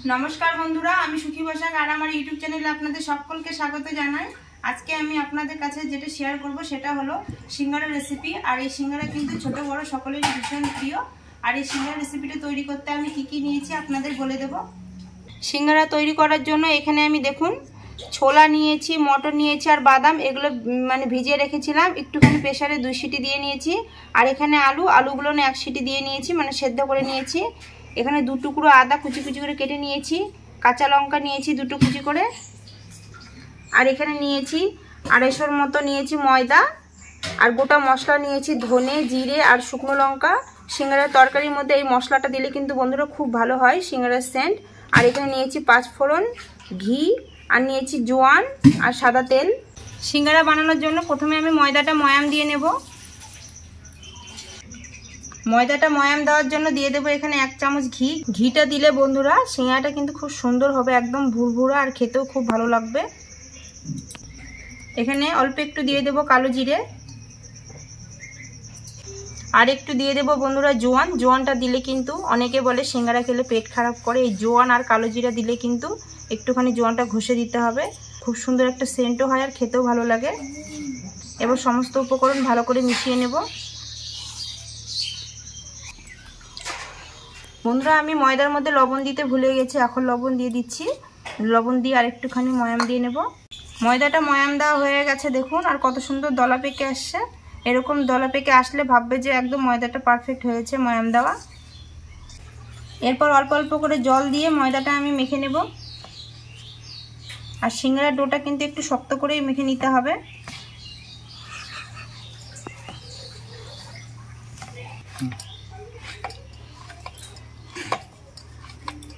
নমস্কার বন্ধুরা, আমি সুখী বসাক আর আমার ইউটিউব চ্যানেলে আপনাদের সকলকে স্বাগত জানাই। আজকে আমি আপনাদের কাছে যেটা শেয়ার করব সেটা হলো সিঙ্গারা রেসিপি। আর এই সিঙ্গারা কিন্তু ছোট বড় সকলেরই ভীষণ প্রিয়। আর এই সিঙ্গারা রেসিপিটা তৈরি করতে আমি কি নিয়েছি আপনাদের বলে দেব। সিঙ্গারা তৈরি করার জন্য এখানে আমি দেখুন ছোলা নিয়েছি, মটর নিয়েছি আর বাদাম, এগুলো মানে ভিজিয়ে রেখেছিলাম। একটুখানি প্রেসারে 2 সিটি দিয়ে নিয়েছি। আর এখানে আলুগুলো 1 সিটি দিয়ে নিয়েছি, মানে সেদ্ধ করে নিয়েছি। এখানে 2 টুকরো আদা কুচি কুচি করে কেটে নিয়েছি, কাঁচা লঙ্কা নিয়েছি 2টো কুচি করে। আর এখানে নিয়েছি 250 মতো নিয়েছি ময়দা। আর গোটা মশলা নিয়েছি ধনে, জিরে আর শুকনো লঙ্কা। সিঙ্গারার তরকারির মধ্যে এই মশলাটা দিলে কিন্তু বন্ধুরা খুব ভালো হয় সিঙ্গারার সেন্ট। আর এখানে নিয়েছি 5 ফোড়ন, ঘি আর নিয়েছি জোয়ান আর সাদা তেল। সিঙ্গারা বানানোর জন্য প্রথমে আমি ময়দাটা ময়াম দিয়ে নেব। ময়দাটা ময়াম দেওয়ার জন্য দিয়ে দেবো এখানে 1 চামচ ঘি। ঘিটা দিলে বন্ধুরা সিঙ্গারাটা কিন্তু খুব সুন্দর হবে, একদম ভুরভুরা আর খেতেও খুব ভালো লাগবে। এখানে অল্প একটু দিয়ে দেবো কালো জিরে, আর একটু দিয়ে দেবো বন্ধুরা জোয়ান। জোয়ানটা দিলে কিন্তু অনেকে বলে সিঙ্গারা খেলে পেট খারাপ করে, এই জোয়ান আর কালো জিরা দিলে কিন্তু একটুখানি জোয়ানটা ঘষে দিতে হবে। খুব সুন্দর একটা সেন্টও হয় আর খেতেও ভালো লাগে। এবার সমস্ত উপকরণ ভালো করে মিশিয়ে নেব। বন্ধুরা আমি ময়দার মধ্যে লবণ দিতে ভুলে গেছি, এখন লবণ দিয়ে দিচ্ছি। লবণ দিয়ে আর একটুখানি ময়াম দিয়ে নেব। ময়দাটা ময়াম দেওয়া হয়ে গেছে দেখুন, আর কত সুন্দর দলা পেকে আসছে। এরকম দলা পেকে আসলে ভাববে যে একদম ময়দাটা পারফেক্ট হয়েছে ময়াম দেওয়া। এরপর অল্প অল্প করে জল দিয়ে ময়দাটা আমি মেখে নেব। আর সিঙ্গারার ডোটা কিন্তু একটু শক্ত করেই মেখে নিতে হবে।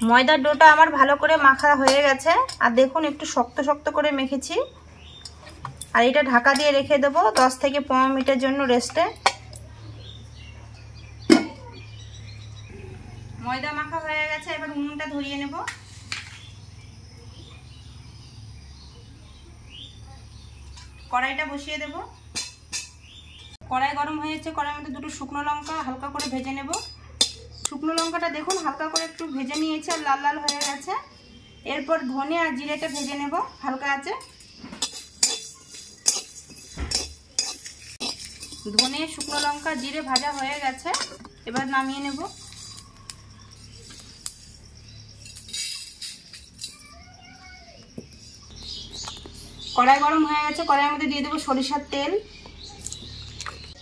ময়দার ডোটা আমার ভালো করে মাখা হয়ে গেছে, আর দেখুন একটু শক্ত শক্ত করে মেখেছি। আর এটা ঢাকা দিয়ে রেখে দেবো 10 থেকে 15 মিনিটের জন্য রেস্টে। ময়দা মাখা হয়ে গেছে, এবার উনুনটা ধরিয়ে নেব। কড়াইটা বসিয়ে দেব। কড়াই গরম হয়েছে, কড়াইয়ের মধ্যে 2টো শুকনো লঙ্কা হালকা করে ভেজে নেব। শুকনো লঙ্কাটা দেখুন হালকা করে একটু ভেজে নিয়েছে আর লাল লাল হয়ে গেছে। এরপর ধনে আর জিরেটা ভেজে নেব হালকা আছে। ধনে, শুকনো লঙ্কা, জিরে ভাজা হয়ে গেছে, এবার নামিয়ে নেব। কড়াই গরম হয়ে গেছে, কড়াইয়ের মধ্যে দিয়ে দেবো সরিষার তেল।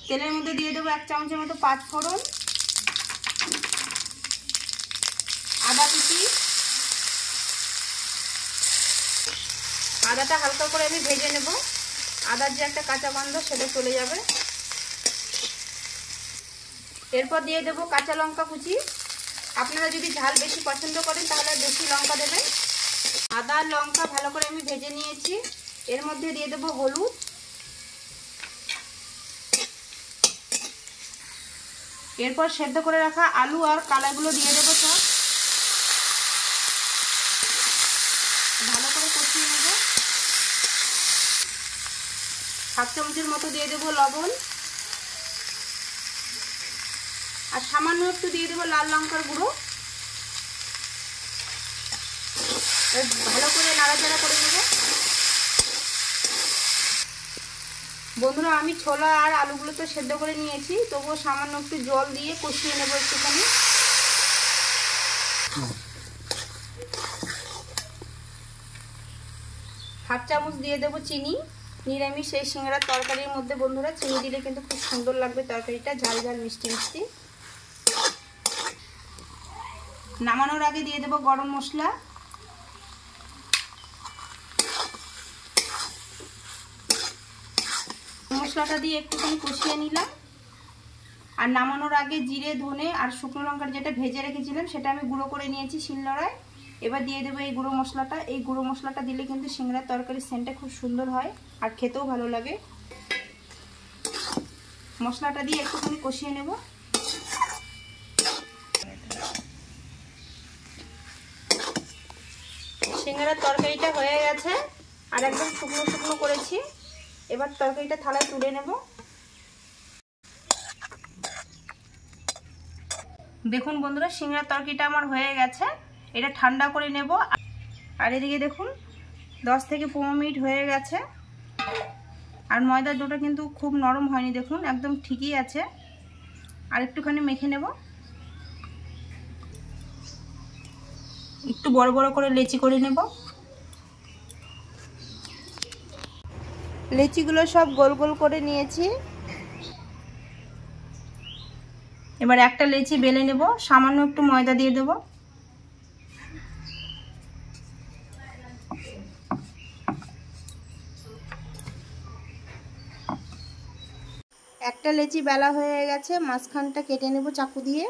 তেলের মধ্যে দিয়ে দেবো 1 চামচের মতো 5 ফোড়ন, আদা কুচি। আদাটা হালকা করে আমি ভেজে নেব, আদার যে একটা কাঁচা গন্ধ সেটা চলে যাবে। এরপর দিয়ে দেবো কাঁচা লঙ্কা কুচি। আপনারা যদি ঝাল বেশি পছন্দ করেন তাহলে বেশি লঙ্কা দেবেন। আদা আর লঙ্কা ভালো করে আমি ভেজে নিয়েছি। এর মধ্যে দিয়ে দেবো হলুদ, এরপর সেদ্ধ করে রাখা আলু আর কালাগুলো দিয়ে দেবো সব। ভালো করে কষিয়ে নেব। 1/2 চামচের মতো দিয়ে দেবো লবণ, আর সামান্য একটু দিয়ে দেবো লাল লঙ্কার গুঁড়ো। ভালো করে নাড়াচাড়া করে নেব। বন্ধুরা আমি ছোলা আর আলুগুলো তো সেদ্ধ করে নিয়েছি, তবুও সামান্য একটু জল দিয়ে কষিয়ে নেব একটুখানি। হাফ চামচ দিয়ে দেবো চিনি। নিরামিষ এই সিঙ্গারার তরকারির মধ্যে বন্ধুরা চিনি দিলে কিন্তু খুব সুন্দর লাগবে তরকারিটা, ঝাল ঝাল মিষ্টি মিষ্টি। নামানোর আগে দিয়ে দেবো গরম মশলা। মশলাটা দিয়ে একটুখানি কষিয়ে নিলাম। আর নামানোর আগে জিরে, ধনে আর শুকনো লঙ্কার যেটা ভেজে রেখেছিলাম সেটা আমি গুঁড়ো করে নিয়েছি শিলনোড়ায়। এবার দিয়ে দেবো এই গুঁড়ো মশলাটা। এই গুঁড়ো মশলাটা দিলে কিন্তু সিঙ্গারার তরকারির সেন্টটা খুব সুন্দর হয় আর খেতেও ভালো লাগে। মশলাটা দিয়ে একটুখানি কষিয়ে নেব। সিঙ্গারার তরকারিটা হয়ে গেছে আর একদম শুকনো শুকনো করেছি। এবার তরকারিটা থালায় তুলে নেব। দেখুন বন্ধুরা সিঙ্গারার তরকারিটা আমার হয়ে গেছে। এটা ঠান্ডা করে নেব। আর এদিকে দেখুন 10 থেকে 15 মিনিট হয়ে গেছে। আর ময়দার ডোটা কিন্তু খুব নরম হয়নি, দেখুন একদম ঠিকই আছে। আর একটুখানি মেখে নেব। একটু বড় বড় করে লেচি করে নেব। লেচিগুলো সব গোল গোল করে নিয়েছি। এবার একটা লেচি বেলে নেব, সামান্য একটু ময়দা দিয়ে দেব। একটা লেচি বেলা হয়ে গেছে, মাঝখানটা কেটে নেব চাকু দিয়ে।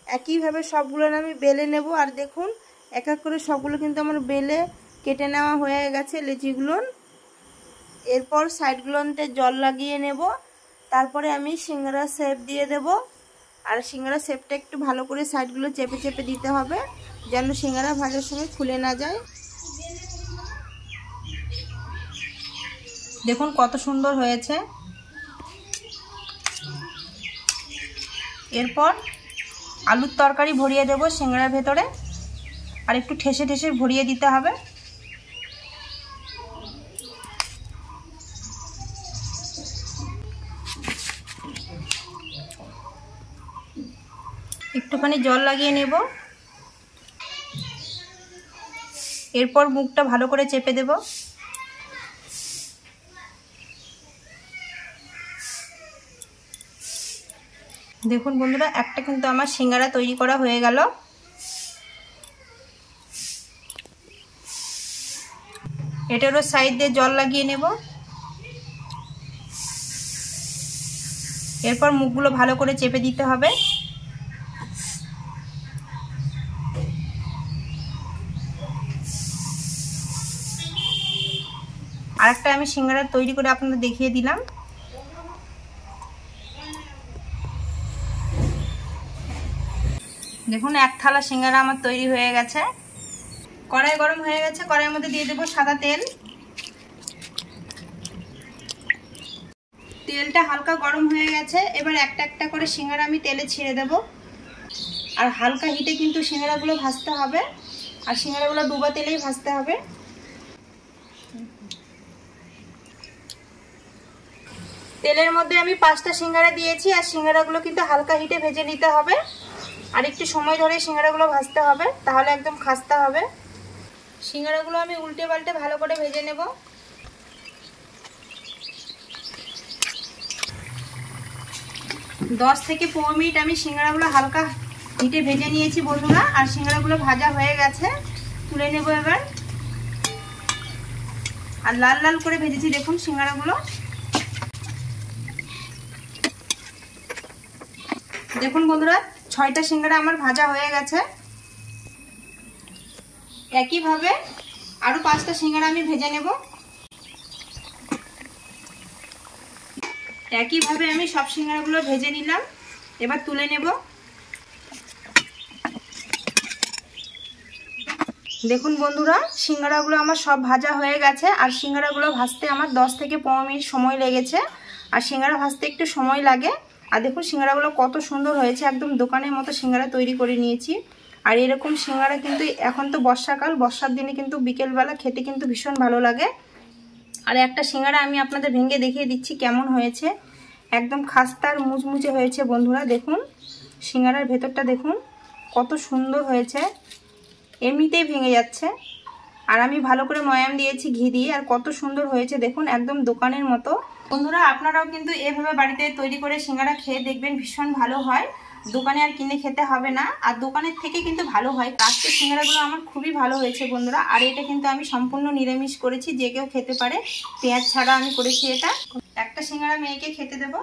একইভাবে সবগুলো আমি বেলে নেব। আর দেখুন এক এক করে সবগুলো কিন্তু আমার বেলে কেটে নেওয়া হয়ে গেছে লেচিগুলো। এরপর সাইডগুলোতে জল লাগিয়ে নেব। তারপরে আমি সিঙ্গারা শেপ দিয়ে দেব। আর সিঙ্গারা শেপটা একটু ভালো করে সাইডগুলো চেপে চেপে দিতে হবে, যেন সিঙ্গারা ভাজার সময় খুলে না যায়। দেখুন কত সুন্দর হয়েছে। এরপর আলুর তরকারি ভরিয়ে দেব সিঙ্গারার ভেতরে। আর একটু ঠেসে ঠেসে ভরিয়ে দিতে হবে। একটুখানি জল লাগিয়ে নেব। এরপর মুখটা ভালো করে চেপে দেব। দেখুন বন্ধুরা, একটা কিন্তু আমার সিঙ্গারা তৈরি করা হয়ে গেল। এটারও সাইড দিয়ে জল লাগিয়ে নেব। এরপর মুখগুলো ভালো করে চেপে দিতে হবে। আরেকটা আমি সিঙ্গারা তৈরি করে আপনাদের দেখিয়ে দিলাম। দেখুন এক থালা সিঙ্গারা আমার তৈরি হয়ে গেছে। কড়াই গরম হয়ে গেছে, কড়াইয়ের মধ্যে দিয়ে দেবো সাদা তেল। তেলটা হালকা গরম হয়ে গেছে। এবার একটা একটা করে সিঙ্গারা আমি তেলে ছেড়ে দেব। আর হালকা হিটে কিন্তু সিঙ্গারাগুলো ভাজতে হবে। আর সিঙ্গারাগুলো ডুবা তেলেই ভাজতে হবে। তেলের মধ্যে আমি 5টা সিঙ্গারা দিয়েছি। আর সিঙ্গারাগুলো কিন্তু হালকা হিটে ভেজে নিতে হবে। আর একটু সময় ধরে সিঙ্গারাগুলো ভাজতে হবে, তাহলে একদম খাস্তা হবে। সিঙ্গারাগুলো আমি উল্টে পাল্টে ভালো করে ভেজে নেব। দশ থেকে 15 মিনিট আমি সিঙ্গারাগুলো হালকা হিটে ভেজে নিয়েছি বন্ধুরা। আর সিঙ্গারাগুলো ভাজা হয়ে গেছে, তুলে নেব এবার। আর লাল লাল করে ভেজেছি দেখুন সিঙ্গারাগুলো। দেখুন বন্ধুরা, 6টা সিঙ্গারা আমার ভাজা হয়ে গেছে। একইভাবে আরো 5টা সিঙ্গারা আমি ভেজে নেব। একইভাবে আমি সব সিঙ্গারাগুলো ভেজে নিলাম। এবার তুলে নেব। দেখুন বন্ধুরা, সিঙ্গারাগুলো আমার সব ভাজা হয়ে গেছে। আর সিঙ্গারাগুলো ভাজতে আমার 10 থেকে 15 মিনিট সময় লেগেছে। আর সিঙ্গারা ভাজতে একটু সময় লাগে। আর দেখুন সিঙ্গারাগুলো কত সুন্দর হয়েছে, একদম দোকানের মতো সিঙ্গারা তৈরি করে নিয়েছি। আর এরকম সিঙ্গারা কিন্তু এখন তো বর্ষাকাল, বর্ষার দিনে কিন্তু বিকেলবেলা খেতে কিন্তু ভীষণ ভালো লাগে। আর একটা সিঙ্গারা আমি আপনাদের ভেঙে দেখিয়ে দিচ্ছি কেমন হয়েছে। একদম খাস্তার মুচমুচে হয়েছে বন্ধুরা। দেখুন সিঙ্গারার ভেতরটা দেখুন কত সুন্দর হয়েছে, এমনিতেই ভেঙে যাচ্ছে। আর আমি ভালো করে ময়াম দিয়েছি ঘি দিয়ে। আর কত সুন্দর হয়েছে দেখুন, একদম দোকানের মতো। বন্ধুরা আপনারাও কিন্তু এভাবে বাড়িতে তৈরি করে সিঙ্গারা খেয়ে দেখবেন, ভীষণ ভালো হয়। দোকানে আর কিনে খেতে হবে না। আর দোকানের থেকে কিন্তু ভালো হয়। কাঁচের সিঙ্গারাগুলো আমার খুবই ভালো হয়েছে বন্ধুরা। আর এটা কিন্তু আমি সম্পূর্ণ নিরামিষ করেছি, যে কেউ খেতে পারে, পেঁয়াজ ছাড়া আমি করেছি এটা। একটা সিঙ্গারা মেয়েকে খেতে দেব।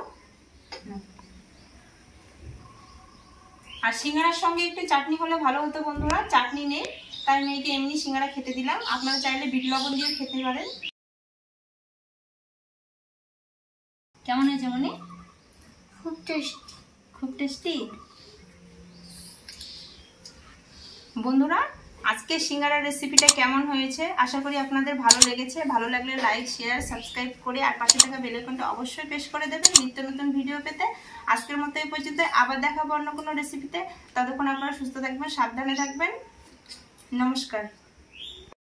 আর সিঙ্গারার সঙ্গে একটু চাটনি হলে ভালো হতো বন্ধুরা, চাটনি নেই, তাই মেয়েকে এমনি সিঙ্গারা খেতে দিলাম। আপনারা চাইলে বিট লবণ দিয়ে খেতে পারেন। কেমন হয়েছে মনি? খুব টেস্টি, খুব টেস্টি। বন্ধুরা আজকে সিঙ্গারার রেসিপিটা কেমন হয়েছে আশা করি আপনাদের ভালো লেগেছে। ভালো লাগলে লাইক শেয়ার সাবস্ক্রাইব করে আর পাশে থাকা বেল আইকনটা অবশ্যই প্রেস করে দেবেন নিত্য নতুন ভিডিও পেতে। আজকের মতো এই পর্যন্ত, আবার দেখাবো অন্য কোনো রেসিপিতে। ততক্ষণ আপনারা সুস্থ থাকবেন, সাবধানে থাকবেন। নমস্কার।